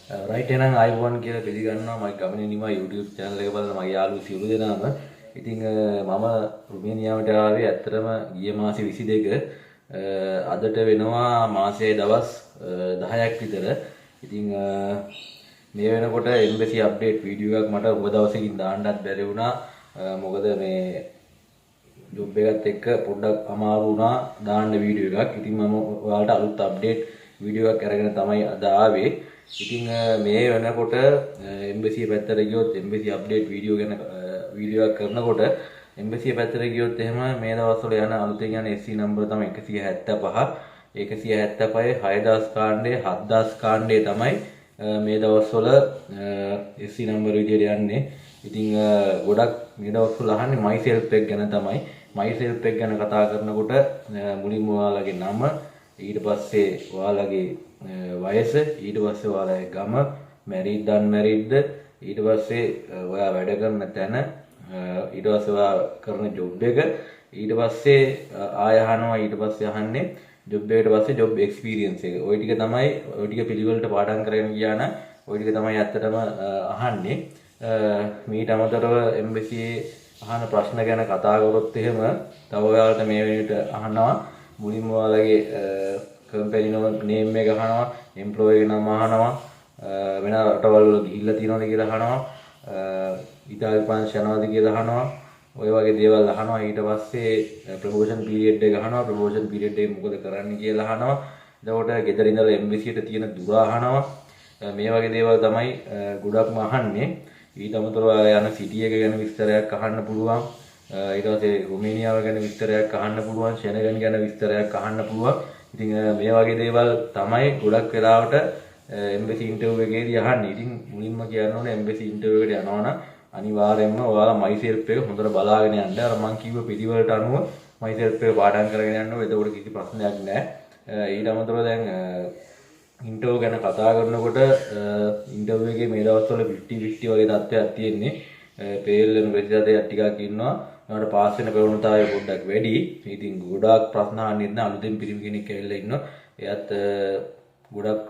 Right එහෙනම් ආයිබෝන් කියලා පිළිගන්නවා මගේ ගමනේ නිමා YouTube channel එක බලන මගේ යාළුවෝ සියලු දෙනාම. ඉතින් මම රුමේනියාවට ආවේ ඇත්තටම ගිය මාසේ 22 අදට වෙනවා මාසයේ දවස් 10ක් විතර. ඉතින් මේ වෙනකොට එම්බසි අප්ඩේට් වීඩියෝ එකක් මට ඔබ දවසකින් දාන්නත් බැරි වුණා. මොකද මේ ජොබ් එකත් එක්ක පොඩ්ඩක් අමාරු වුණා දාන්න වීඩියෝ එකක්. ඉතින් මම ඔයාලට අලුත් අප්ඩේට් වීඩියෝ එකක් අරගෙන තමයි අද ආවේ. ඉතින් මේ වෙනකොට එම්බසි පැත්තට ගියොත් එම්බසි අප්ඩේට් වීඩියෝ ගැන වීඩියෝ එකක් කරනකොට එම්බසි පැත්තට ගියොත් එහෙම මේ දවස්වල යන අලුතෙන් යන SC නම්බර තමයි 175. 175 6000 කාණ්ඩේ 7000 කාණ්ඩේ තමයි මේ දවස්වල SC නම්බර විදියට යන්නේ. ඉතින් ගොඩක් මේ දවස්වල අහන්නේ myself එක ගැන තමයි. myself එක ගැන කතා කරනකොට මුලින්ම ඔයාලගේ නම, ඊට පස්සේ ඔයාලගේ වයස, ඊට පස්සේ ඔයාලගේ ගම, මැරිඩ් අන්මැරිඩ්ද, ඊට පස්සේ ඔයා වැඩ කරන තැන, ඊට පස්සේ ඔයා කරන ජොබ් එක, ඊට පස්සේ ආය අහනවා ඊට පස්සේ අහන්නේ ජොබ් එකට පස්සේ ජොබ් එක්ස්පීරියන්ස් එක. ওই ටික තමයි ওই ටික පිළිවෙලට පාඩම් කරගෙන ගියා නම් ওই ටික තමයි ඇත්තටම අහන්නේ. මීට අමතරව එම්බසියේ අහන ප්‍රශ්න ගැන කතා කරොත් එහෙම තව ඔයාලට මේ වෙනට අහනවා මුලින්ම ඔයාලගේ කම්පැනි නේම් එක අහනවා, එම්ප්ලොයී නම අහනවා, වෙන රටවල් වල ගිහිල්ලා තියෙනවද කියලා අහනවා, ඉතාලි ප්‍රංශ යනවද කියලා අහනවා. ඔය වගේ දේවල් අහනවා. ඊට පස්සේ ප්‍රොමෝෂන් පීරියඩ් එක අහනවා. ප්‍රොමෝෂන් පීරියඩ් එක මොකද කරන්නේ කියලා අහනවා. එතකොට ගෙදර ඉඳලා එම්බසියට තියෙන දුර අහනවා. මේ වගේ දේවල් තමයි ගොඩක්ම අහන්නේ. ඊට අමතරව යන සිටි එක ගැන විස්තරයක් අහන්න පුළුවන්. ඊට පස්සේ රුමේනියාව ගැන විස්තරයක් අහන්න පුළුවන්. ෂෙනගන් ගැන විස්තරයක් අහන්න පුළුවන්. ඉතින් මේ වගේ දේවල් තමයි ගොඩක් වෙලාවට එම්බසි ඉන්ටර්විව් එකේදී අහන්නේ. ඉතින් මුලින්ම කියන්න ඕනේ එම්බසි ඉන්ටර්විව් එකට යනවා නම් අනිවාර්යයෙන්ම ඔයාලා myself එක හොඳට බලාගෙන යන්න. අර මම කිව්ව පිළිවෙලට අනුව myself එක පාඩම් කරගෙන යන්න ඕනේ. එතකොට කිසි ප්‍රශ්නයක් නැහැ. ඊට අමතරව දැන් ඉන්ටර්විව් ගැන කතා කරනකොට ඉන්ටර්විව් එකේ මේ දවස්වල 50-50 වගේ තත්ත්වයක් තියෙන්නේ. පේල්ලෙන් ප්‍රතිශතයක් ටිකක් ඉන්නවා. ඒකට පාස් වෙන ප්‍රවණතාවය පොඩ්ඩක් වැඩි. ඉතින් ගොඩාක් ප්‍රශ්න අහන්නේ නැහැ. අලුතෙන් පිරිමි කෙනෙක් ඇවිල්ලා ඉන්නවා. එයාත් ගොඩක්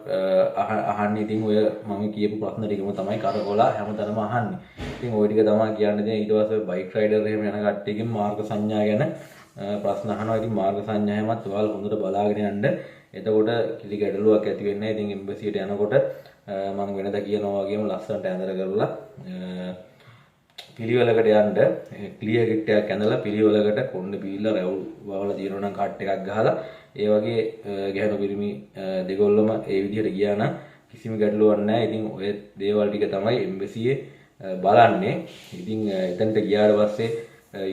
අහන්නේ ඉතින් ඔය මම කියපු ප්‍රශ්න ටිකම තමයි කරකවලා හැමතැනම අහන්නේ. ඉතින් ওই ටික තමයි කියන්න දෙන. ඊට පස්සේ බයික් රයිඩර් එහෙම යන කට්ටියකින් මාර්ග සංඥා ගැන ප්‍රශ්න අහනවා. ඉතින් මාර්ග සංඥා හැමත් ඔයාලා හොඳට බලාගෙන යන්න. එතකොට කිසි ගැටලුවක් ඇති වෙන්නේ නැහැ. ඉතින් එම්බසියට යනකොට මම වෙනදා කියනවා වගේම ලස්සනට ඇඳලා කරලා පිළිවෙලකට යන්න ක්ලියර් කිට් එකක් ඇඳලා පිළිවෙලකට කොණ්ඩේ පීලා රැවුල් වවලා තියෙනවා නම් කට් එකක් ගහලා ඒ වගේ ගැහණු පිරිමි දෙගොල්ලම ඒ විදිහට ගියා නම් කිසිම ගැටලුවක් නැහැ. ඉතින් ඔය දේවල් ටික තමයි එම්බසියේ බලන්නේ. ඉතින් එතනට ගියාට පස්සේ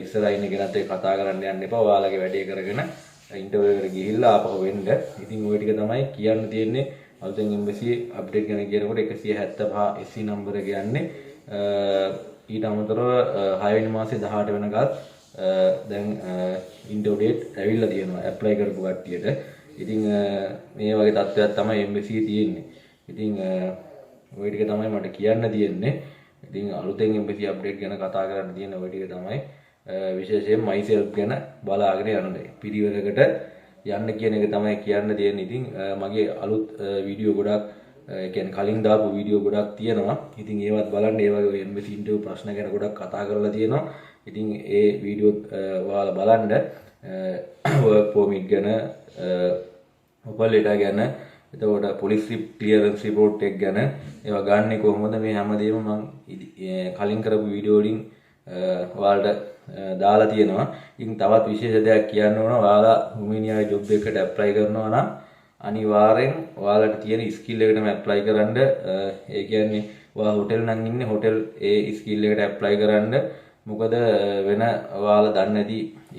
ඉස්සරහා ඉන්න කෙනත් එක්ක කතා කරන්න යන්න එපා. ඔයාලගේ වැඩේ කරගෙන ඉන්ටර්විව් එකට ගිහිල්ලා ආපහු වෙන්න. ඉතින් ওই ටික තමයි කියන්න තියෙන්නේ. අලුතෙන් එම්බසියේ අප්ඩේට් ගැන කියනකොට 175 SC නම්බර එක යන්නේ. ඊට අමතරව 6 වෙනි මාසේ 18 වෙනකල් දැන් ඉන්ටර්විව් ඩේට් ඇවිල්ලා තියෙනවා ඇප්ලයි කරපු කට්ටියට. ඉතින් මේ වගේ තත්ත්වයක් තමයි එම්බසියේ තියෙන්නේ. ඉතින් ওই ටික තමයි මට කියන්න තියෙන්නේ. ඉතින් අලුතෙන් එම්බසි අප්ඩේට් ගැන කතා කරන්න තියෙන ওই ටික තමයි විශේෂයෙන් myself ගැන බලාගෙන යන්න. පිළිවෙලකට යන්න කියන එක තමයි කියන්න තියෙන්නේ. ඉතින් මගේ අලුත් වීඩියෝ ගොඩක් කියන්නේ කලින් දාපු වීඩියෝ ගොඩක් තියෙනවා. ඉතින් ඒවත් බලන්න. ඒ වගේ එම්බසි ඉන්ටර්විව් ප්‍රශ්න ගැන ගොඩක් කතා කරලා තියෙනවා. ඉතින් ඒ වීඩියෝත් ඔයාලා බලන්න. වර්ක් පර්මිට් ගැන, ඔපල් ලෙටර් ගැන, එතකොට පොලිස් ක්ලියරන්ස් රිපෝට් එක ගැන ඒවා ගන්නේ කොහොමද මේ හැමදේම මම කලින් කරපු වීඩියෝ වලින් ඔයාලට දාලා තියෙනවා. ඉතින් තවත් විශේෂ දෙයක් කියන්න ඕන. ඔයාලා රුමේනියාවේ ජොබ් එකකට ඇප්ලයි කරනවා නම් අනිවාර්යෙන් ඔයාලට තියෙන ස්කිල් එකටම ඇප්ලයි කරන්න. ඒ කියන්නේ ඔයා හොටෙල් නම් ඉන්නේ හොටෙල් ඒ ස්කිල් එකට ඇප්ලයි කරන්න. මොකද වෙන ඔයාලා දන්නේ නැති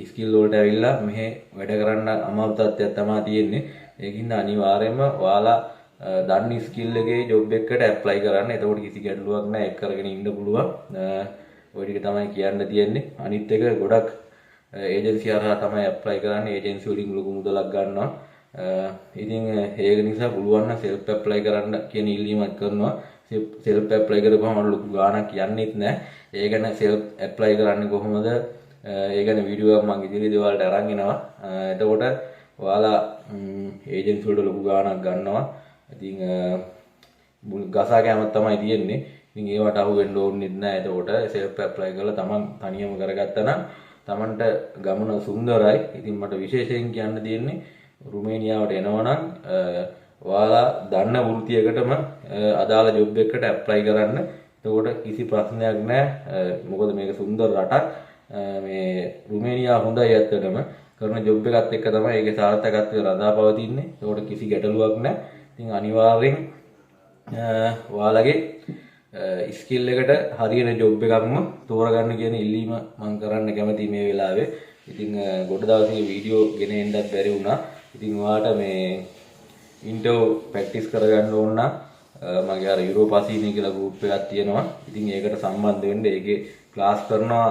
ස්කිල් වලට ඇවිල්ලා මෙහෙ වැඩ කරන්න අමාරු තත්ත්වයක් තමයි තියෙන්නේ. ඒකින්ද අනිවාර්යයෙන්ම ඔයාලා දන්න ස්කිල් එකේ ජොබ් එකකට ඇප්ලයි කරන්න. එතකොට කිසි ගැටලුවක් නැහැ. ඒක කරගෙන ඉන්න පුළුවන්. ඔය ටික තමයි කියන්න තියෙන්නේ. අනිත් එක ගොඩක් ඒජන්සි හරහා තමයි ඇප්ලයි කරන්නේ. ඒජන්සි වලින් ලොකු මුදලක් ගන්නවා. ඉතින් ඒක නිසා පුළුවන් නම් සෙල්ෆ් ඇප්ලයි කරන්න කියන ඉල්ලීමක් කරනවා. සෙල්ෆ් ඇප්ලයි කරපුවම ලොකු ගාණක් යන්නේත් නැහැ. ඒ ගැන සෙල්ෆ් ඇප්ලයි කරන්නේ කොහොමද? ඒ ගැන වීඩියෝ එකක් මම ඉදිරියේදී ඔයාලට අරන් එනවා. එතකොට ඔයාලා ඒජන්සි වලට ලොකු ගාණක් ගන්නවා. ඉතින් ගසා කෑමක් තමයි තියෙන්නේ. ඉතින් ඒවට අහු වෙන්න ඕනේ නැහැ. එතකොට self apply කරලා තමන් තනියම කරගත්තා නම් තමන්ට ගමන සුන්දරයි. ඉතින් මට විශේෂයෙන් කියන්න තියෙන්නේ රුමේනියාවට එනවා නම් ඔයාලා දන්න වෘත්තියකටම අදාළ ජොබ් එකකට ඇප්ලයි කරන්න. එතකොට කිසි ප්‍රශ්නයක් නැහැ. මොකද මේක සුන්දර රටක්. මේ රුමේනියා හොඳයි ඇත්තටම. කරන ජොබ් එකත් එක්ක තමයි ඒකේ සාර්ථකත්වය රඳා පවතින්නේ. ඒකට කිසි ගැටලුවක් නැහැ. ඉතින් අනිවාර්යෙන් ඔයාලගේ ස්කිල් එකට හරියන ජොබ් එකක්ම තෝරගන්න කියන ඉල්ලීම මම කරන්න කැමතියි මේ වෙලාවේ. ඉතින් ගොඩ දවසේ වීඩියෝ ගෙන එන්නත් බැරි වුණා. ඉතින් ඔයාලට මේ ඉන්ටර්වයුව ප්‍රැක්ටිස් කරගන්න ඕන නම් මගේ අර යුරෝපාසීනි කියලා ගෲප් එකක් තියෙනවා. ඉතින් ඒකට සම්බන්ධ වෙන්න. ඒකේ ක්ලාස් කරනවා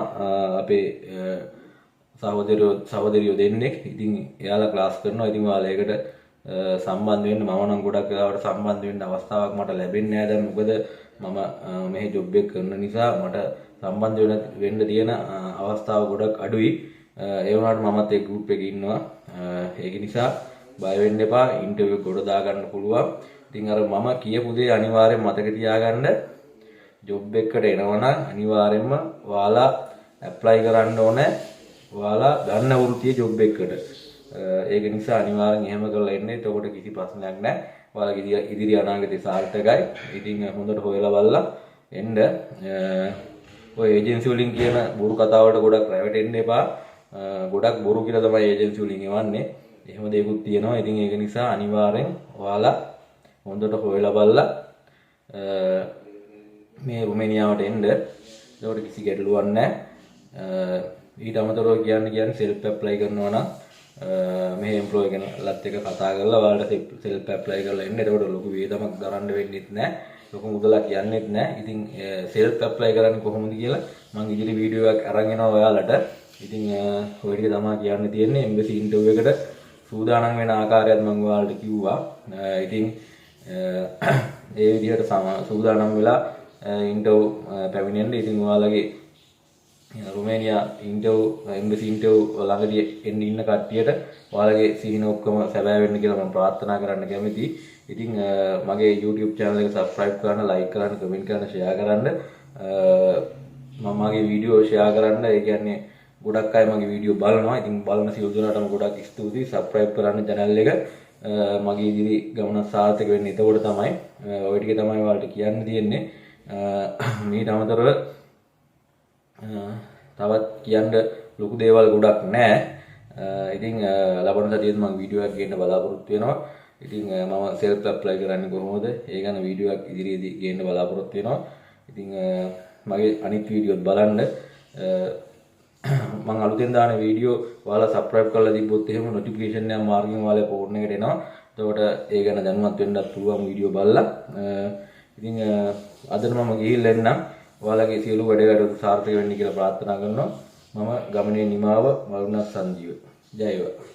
අපේ සහෝදරියෝ දෙන්නෙක්. ඉතින් එයාලා ක්ලාස් කරනවා. ඉතින් ඔයාලා ඒකට සම්බන්ධ වෙන්න. මම නම් ගොඩක් වෙලාවට සම්බන්ධ වෙන්න අවස්ථාවක් මට ලැබෙන්නේ නැහැ දැන්. මොකද මම මේ ජොබ් එක කරන නිසා මට සම්බන්ධ වෙන්න තියෙන අවස්ථාව ගොඩක් අඩුයි. ඒ වුණාට මමත් ඒ ගෲප් එකේ ඉන්නවා. ඒක නිසා බය වෙන්න එපා. ඉන්ටර්විව් එක ගොඩ දාගන්න පුළුවන්. ඉතින් අර මම කියපු දේ අනිවාර්යෙන් මතක තියාගන්න. ජොබ් එකකට එනවනම් අනිවාර්යෙන්ම ඔයාලා ඇප්ලයි කරන්න ඕනේ. ඔයාලා ගන්න වෘත්තියේ ජොබ් එකකට. ඒක නිසා අනිවාර්යෙන් එහෙම කරලා එන්න. එතකොට කිසි ප්‍රශ්නයක් නැහැ. ඔයාලගේ ඉදිරි අනාගතේ සාර්ථකයි. ඉතින් හොඳට හොයලා බලලා එන්න. ඔය ඒජන්සි වලින් කියන බොරු කතා වලට ගොඩක් රැවටෙන්න එපා. ගොඩක් බොරු කියලා තමයි ඒජන්සි වලින් එවන්නේ. එහෙම දෙයක්ත් තියෙනවා. ඉතින් ඒක නිසා අනිවාර්යෙන් ඔයාලා හොඳට හොයලා බලලා මේ රුමේනියාවට එන්න. ඒකට කිසි ගැටලුවක් නැහැ. ඊට අමතරව කියන්නේ self apply කරනවා නම් මේ එම්ප්ලොයි කෙනෙක්ලත් එක්ක කතා කරලා ඔයාලට self apply කරලා එන්න. ඒකට ලොකු වේදමක් දරන්න වෙන්නේ නැහැ. ලොකු මුදලක් යන්නේත් නැහැ. ඉතින් self apply කරන්නේ කොහොමද කියලා මම ඉදිරි වීඩියෝ එකක් අරන් එනවා ඔයාලට. ඉතින් ඔය ටික තමයි කියන්න තියෙන්නේ. එම්බසි ඉන්ටර්විව් එකට සූදානම් වෙන ආකාරයත් මම ඔයාලට කිව්වා. ඉතින් ඒ විදිහට සූදානම් වෙලා ඉන්ටර්විව් පැමිණෙන්න. ඉතින් ඔයාලගේ රුමේනියා එම්බසි ඉන්ටර්විව් ළඟදී එන්න ඉන්න කට්ටියට ඔයාලගේ සිහින ඔක්කොම සැබෑ වෙන්න කියලා මම ප්‍රාර්ථනා කරන්න කැමතියි. ඉතින් මගේ YouTube channel එක subscribe කරන්න, like කරන්න, comment කරන්න, share කරන්න. මම මගේ වීඩියෝ share කරන්න. ඒ කියන්නේ ගොඩක් අය මගේ වීඩියෝ බලනවා. ඉතින් බලන සියලු දෙනාටම ගොඩක් ස්තුතියි. subscribe කරන්න channel එක. මගේ ඉදිරි ගමන සාර්ථක වෙන්නේ එතකොට තමයි. ඔය ටික තමයි ඔයාලට කියන්න තියෙන්නේ. මීට අමතරව තවත් කියන්න ලොකු දේවල් ගොඩක් නැහැ. ඉතින් ලබන සතියේදී මම වීඩියෝ එකක් ගේන්න බලාපොරොත්තු වෙනවා. ඉතින් මම self apply කරන්නේ කොහොමද? ඒ ගැන වීඩියෝ එකක් ඉදිරියේදී ගේන්න බලාපොරොත්තු වෙනවා. ඉතින් මගේ අනිත් වීඩියෝත් බලන්න. මම අලුතෙන් දාන වීඩියෝ ඔයාලා subscribe කරලා තිබ්බොත් එහෙම notification එක මාර්ගයෙන් ඔයාලා ෆෝන් එකට එනවා. එතකොට ඒ ගැන දැනුවත් වෙන්නත් පුළුවන් වීඩියෝ බලලා. ඉතින් අදට මම ගිහිල්ලා එන්නම්. ඔයාලගේ සියලු වැඩ කටයුතු සාර්ථක වෙන්න කියලා ප්‍රාර්ථනා කරනවා. මම ගමනේ නිමාව වරුණත් සංජීව. ජය වේවා.